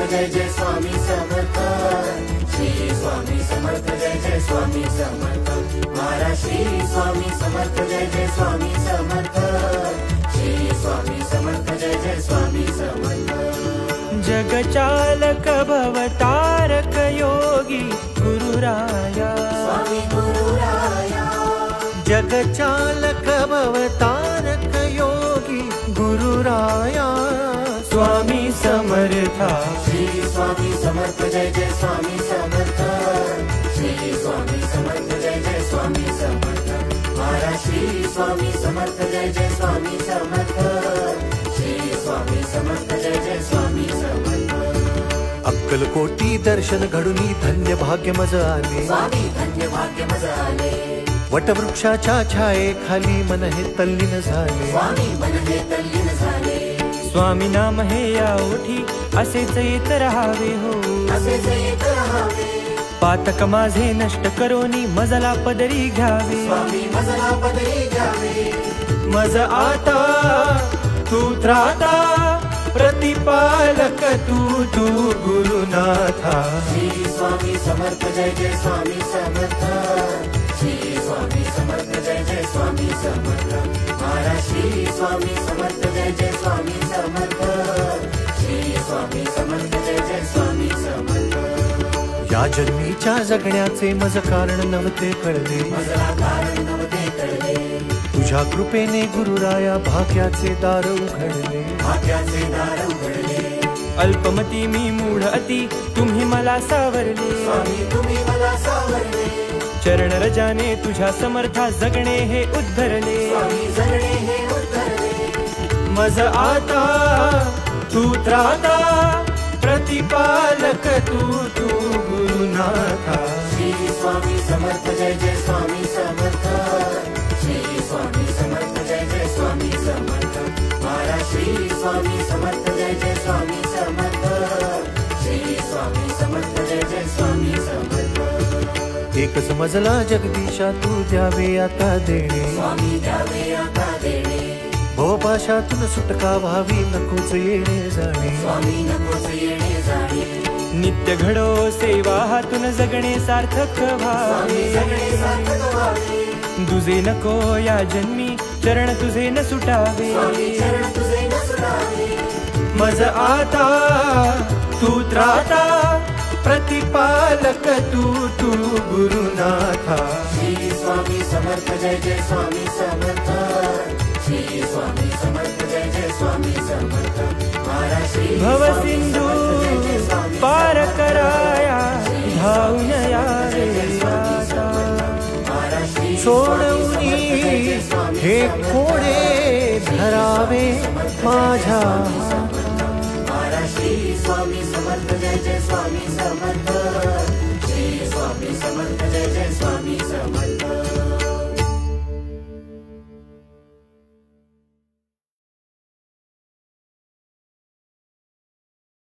जय जय स्वामी समर्थ, श्री स्वामी समर्थ जय जय स्वामी समर्थ, महाराज श्री स्वामी समर्थ जय जय स्वामी समर्थ, श्री स्वामी समर्थ जय जय स्वामी समर्थ। जगचालक भवतारक योगी गुरुराया, स्वामी गुरुराया, जगचालक भवतारक योगी गुरुराया, स्वामी समर्था, श्री स्वामी समर्थ जय जय स्वामी समर्थ, श्री स्वामी समर्थ जय जय स्वामी समर्थ, महाराज श्री स्वामी समर्थ जय जय स्वामी समर्थ, श्री स्वामी समर्थ जय जय स्वामी समर्थ। अक्कलकोटी दर्शन घडुनी धन्य भाग्य मज आले, स्वामी धन्य भाग्य मज आले, वटवृक्षाच्या छायेखाली मन हे तल्लीन झाले, स्वामी मन हे तल्लीन झाले, स्वामी नाम हे या ओठी असेच येत रहावे हो, असेच येत रहावे, पातक माझे नष्ट करोनी मजला पदरी घ्यावे, स्वामी मजला पदरी घ्यावे, मज आता तू त्राता प्रतिपालक तू गुरुनाथा, श्री स्वामी समर्थ जय जय स्वामी समर्थ, श्री स्वामी समर्थ जय जय स्वामी समर्थ, महाराज श्री स्वामी समर्थ जय जय स्वामी समर्थ, श्री स्वामी समर्थ जय जय स्वामी समर्थ। या जन्मीच्या जगण्याचे मज कारण नव्हते कळले, मजला कारण नव्हते कळले, तुझ्या कृपेने गुरुराया भाग्याचे दार उघडले, भाग्याचे दार उघडले, अल्पमती मी मूढ अति तुम्ही मला सावरले, स्वामी तुम्ही मला सावरले, चरण रजाने तुझ्या समर्था जगणे हे उद्धरले, स्वामी जगणे हे उद्धरले, मज आता तू त्राता प्रतिपालक तू गुरुनाथा, श्री स्वामी समर्थ जय जय स्वामी समर्थ, श्री स्वामी समर्थ जय जय स्वामी समर्थ, महाराज श्री स्वामी समर्थ जय जय स्वामी समर्थ, श्री स्वामी समर्थ जय जय स्वामी समर्थ। एकच मजला जगदीशा तू द्यावे आता देणे, स्वामी द्यावे आता देणे, भवपाशातून सुटका व्हावी नकोच येणे जाणे, स्वामी नकोच येणे जाणे, नित्य घडो सेवा हातून जगणे सार्थक स्वामी व्हावे, जगणे सार्थक व्हावे, तुझे नको या जन्मी चरण तुझे न सुटावे, स्वामी चरण तुझे न सुटावे, मज आता तू त्राता प्रतिपालक तू गुरुनाथा, श्री स्वामी समर्थ जय जय स्वामी समर्थ, श्री स्वामी समर्थ जय जय स्वामी समर्थ, महाराज श्री भवसिंधू पार कराया धावून यावे आता, सोडवूनी हे कोडे धरावे माझ्या, महाराज श्री स्वामी समर्थ जय जय स्वामी समर्थ,